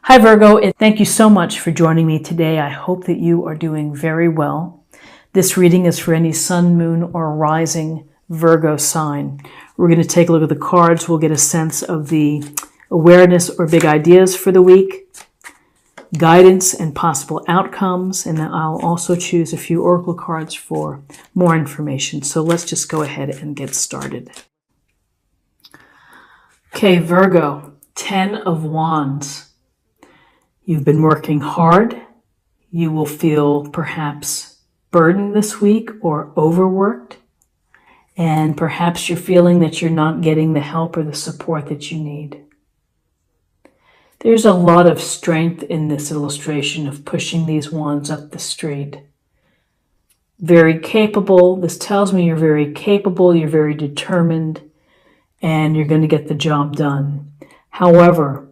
Hi Virgo, and thank you so much for joining me today. I hope that you are doing very well. This reading is for any sun, moon, or rising Virgo sign. We're going to take a look at the cards. We'll get a sense of the awareness or big ideas for the week, guidance and possible outcomes, and then I'll also choose a few oracle cards for more information. So let's just go ahead and get started. Okay, Virgo, 10 of Wands. You've been working hard. You will feel perhaps burdened this week or overworked. And perhaps you're feeling that you're not getting the help or the support that you need. There's a lot of strength in this illustration of pushing these wands up the street. Very capable. This tells me you're very capable, you're very determined, and you're going to get the job done. However,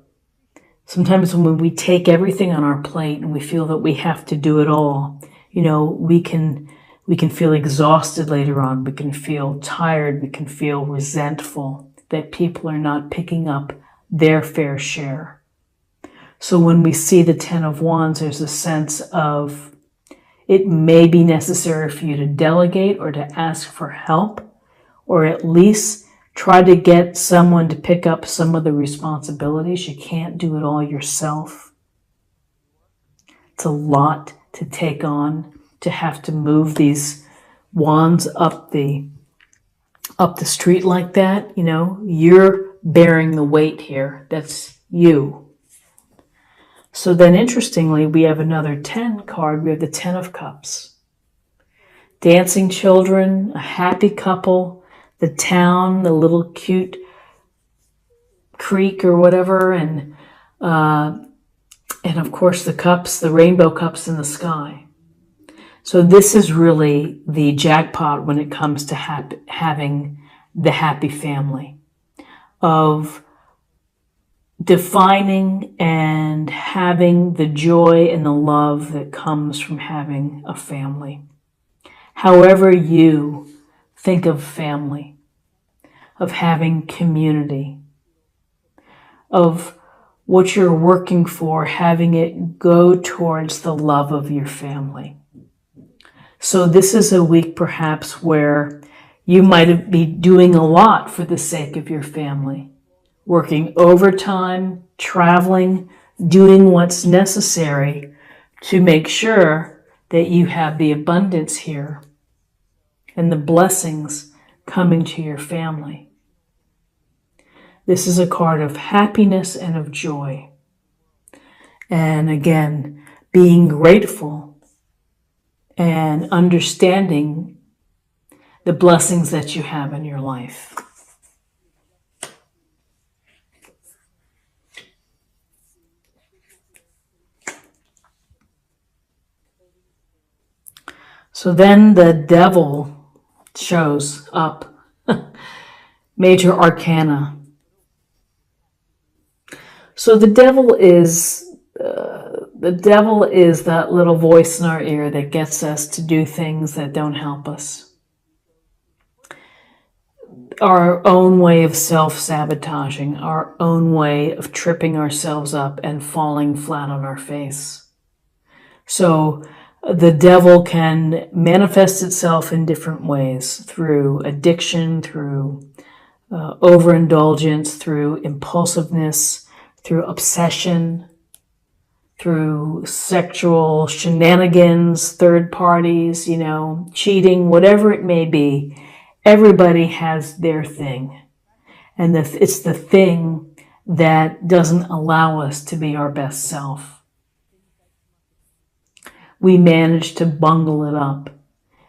sometimes when we take everything on our plate and we feel that we have to do it all, we can feel exhausted later on. We can feel tired. We can feel resentful that people are not picking up their fair share. So when we see the 10 of Wands, there's a sense of it may be necessary for you to delegate or to ask for help, or at least try to get someone to pick up some of the responsibilities. You can't do it all yourself. It's a lot to take on, to have to move these wands up the street like that. You're bearing the weight here. That's you. So then interestingly, we have another 10 card. We have the 10 of Cups. Dancing children, a happy couple, the town, the little cute creek or whatever, and of course the cups, the rainbow cups in the sky. So this is really the jackpot when it comes to having the happy family, of defining and having the joy and the love that comes from having a family. However you think of family, of having community, of what you're working for, having it go towards the love of your family. So this is a week perhaps where you might be doing a lot for the sake of your family, working overtime, traveling, doing what's necessary to make sure that you have the abundance here and the blessings coming to your family. This is a card of happiness and of joy. And again, being grateful and understanding the blessings that you have in your life. So then the devil shows up. Major Arcana. So the devil is that little voice in our ear that gets us to do things that don't help us. Our own way of self-sabotaging, our own way of tripping ourselves up and falling flat on our face. So the devil can manifest itself in different ways, through addiction, through overindulgence, through impulsiveness, through obsession, through sexual shenanigans, third parties, cheating, whatever it may be. Everybody has their thing. And it's the thing that doesn't allow us to be our best self. We manage to bungle it up,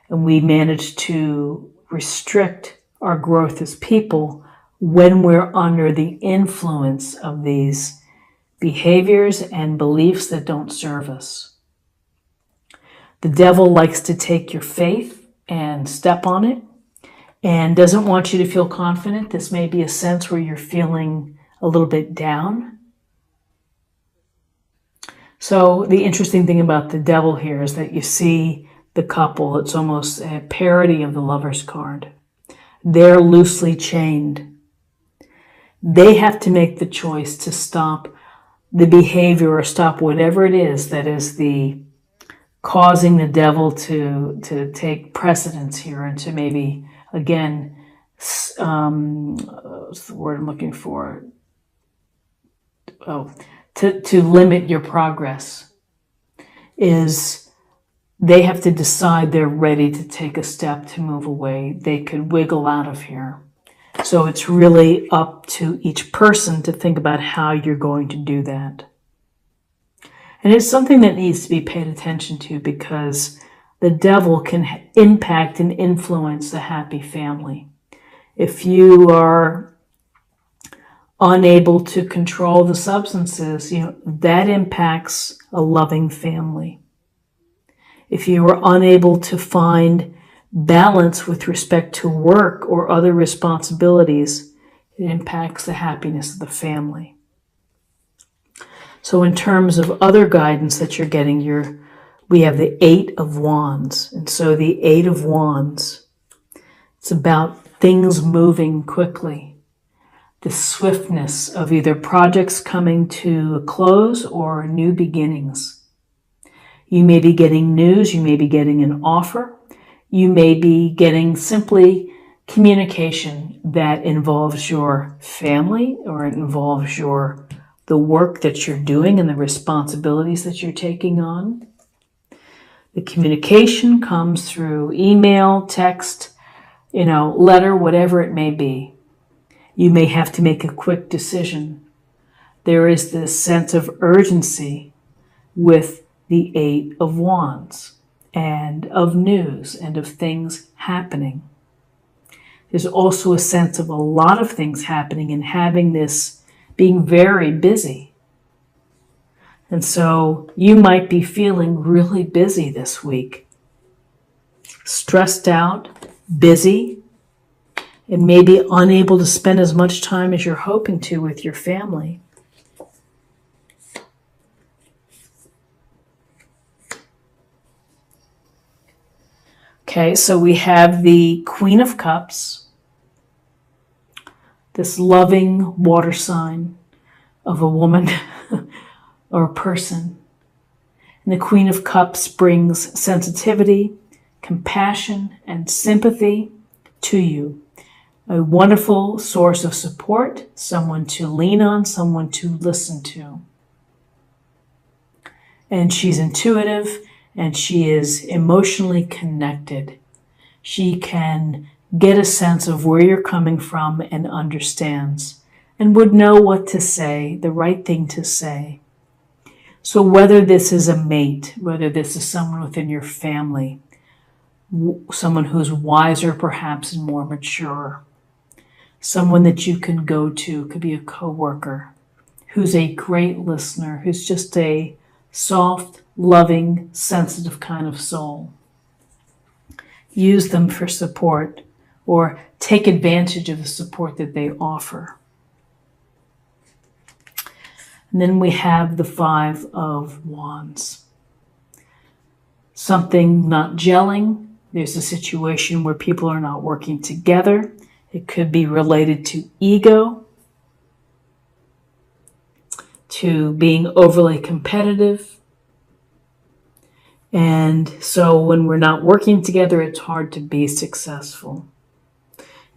and we manage to restrict our growth as people when we're under the influence of these behaviors and beliefs that don't serve us. The devil likes to take your faith and step on it and doesn't want you to feel confident. This may be a sense where you're feeling a little bit down. So the interesting thing about the devil here is that you see the couple. It's almost a parody of the Lover's card. They're loosely chained. They have to make the choice to stop the behavior or stop whatever it is that is the causing the devil to take precedence here and to maybe, again, what's the word I'm looking for? To limit your progress, is they have to decide they're ready to take a step to move away. They could wiggle out of here. So it's really up to each person to think about how you're going to do that. And it's something that needs to be paid attention to, because the devil can impact and influence a happy family. If you are unable to control the substances, that impacts a loving family. If you are unable to find balance with respect to work or other responsibilities, it impacts the happiness of the family. So in terms of other guidance that you're getting, we have the 8 of Wands. And so the 8 of Wands, it's about things moving quickly. The swiftness of either projects coming to a close or new beginnings. You may be getting news, you may be getting an offer, you may be getting simply communication that involves your family, or it involves the work that you're doing and the responsibilities that you're taking on. The communication comes through email, text, letter, whatever it may be. You may have to make a quick decision. There is this sense of urgency with the 8 of Wands, and of news, and of things happening. There's also a sense of a lot of things happening and having this being very busy. And so you might be feeling really busy this week. Stressed out, busy, and maybe unable to spend as much time as you're hoping to with your family. Okay, so we have the Queen of Cups, this loving water sign of a woman or a person. And the Queen of Cups brings sensitivity, compassion, and sympathy to you. A wonderful source of support, someone to lean on, someone to listen to. And she's intuitive, and she is emotionally connected. She can get a sense of where you're coming from and understands, and would know what to say, the right thing to say. So whether this is a mate, whether this is someone within your family, someone who's wiser perhaps and more mature, someone that you can go to, could be a coworker, who's a great listener, who's just a soft, loving, sensitive kind of soul. Use them for support, or take advantage of the support that they offer. And then we have the 5 of Wands. Something not gelling. There's a situation where people are not working together. It could be related to ego, to being overly competitive. And so when we're not working together, it's hard to be successful.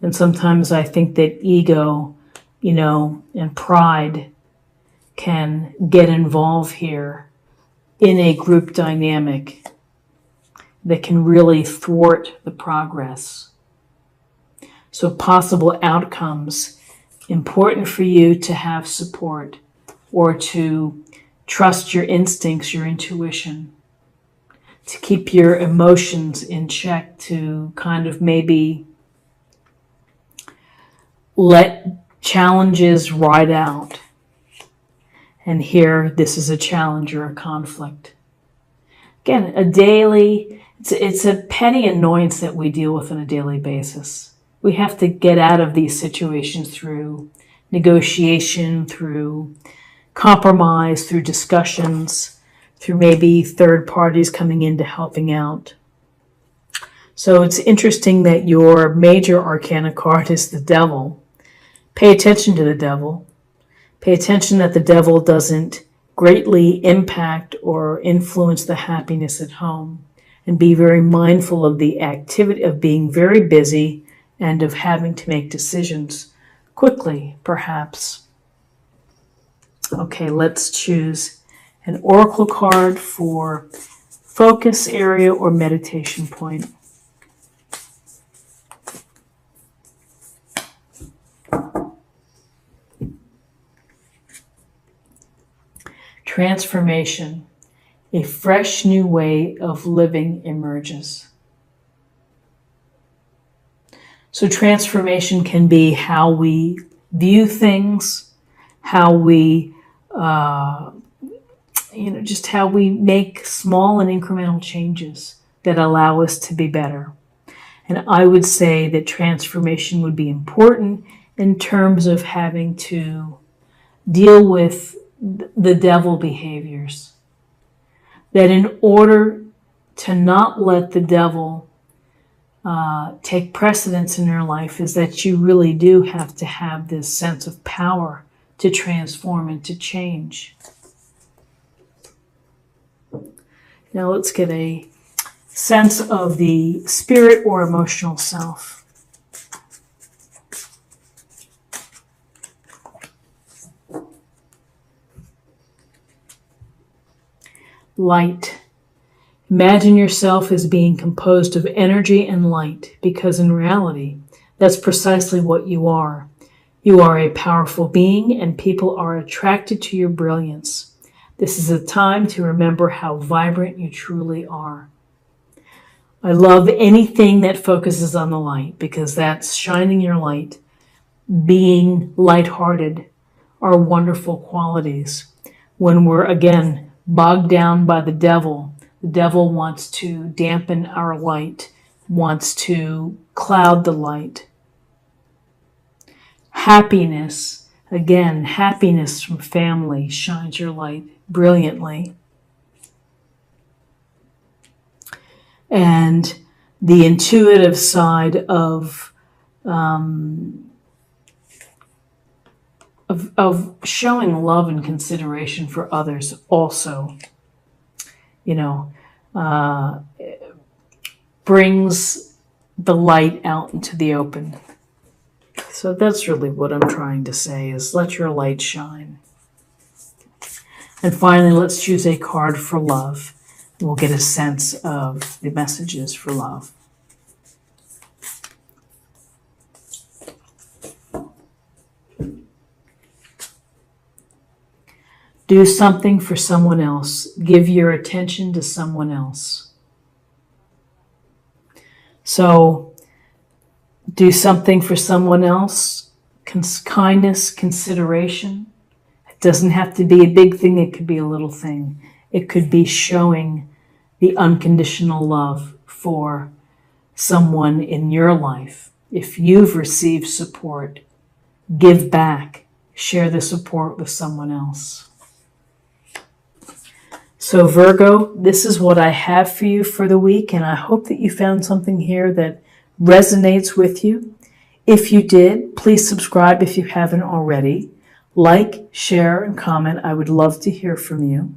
And sometimes I think that ego, and pride can get involved here in a group dynamic that can really thwart the progress. So possible outcomes, important for you to have support, or to trust your instincts, your intuition, to keep your emotions in check, to kind of maybe let challenges ride out. And here, this is a challenge or a conflict. Again, it's a petty annoyance that we deal with on a daily basis. We have to get out of these situations through negotiation, through compromise, through discussions, through maybe third parties coming in to helping out. So it's interesting that your major arcana card is the Devil. Pay attention to the Devil. Pay attention that the Devil doesn't greatly impact or influence the happiness at home. And be very mindful of the activity of being very busy and of having to make decisions quickly, perhaps. Okay, let's choose an oracle card for focus area or meditation point. Transformation. A fresh new way of living emerges. So transformation can be how we view things, how we, just how we make small and incremental changes that allow us to be better. And I would say that transformation would be important in terms of having to deal with the devil behaviors. That in order to not let the devil take precedence in your life is that you really do have to have this sense of power to transform and to change. Now let's get a sense of the spirit or emotional self. Light. Imagine yourself as being composed of energy and light, because in reality, that's precisely what you are. You are a powerful being, and people are attracted to your brilliance. This is a time to remember how vibrant you truly are. I love anything that focuses on the light, because that's shining your light. Being lighthearted are wonderful qualities. When we're, again, bogged down by the devil wants to dampen our light, wants to cloud the light. Happiness, again, happiness from family shines your light brilliantly. And the intuitive side of showing love and consideration for others also, brings the light out into the open. So that's really what I'm trying to say, is let your light shine. And finally, let's choose a card for love. We'll get a sense of the messages for love. Do something for someone else. Give your attention to someone else. So, do something for someone else. Kindness, consideration. It doesn't have to be a big thing. It could be a little thing. It could be showing the unconditional love for someone in your life. If you've received support, give back. Share the support with someone else. So Virgo, this is what I have for you for the week, and I hope that you found something here that resonates with you. If you did, please subscribe if you haven't already. Like, share, and comment. I would love to hear from you.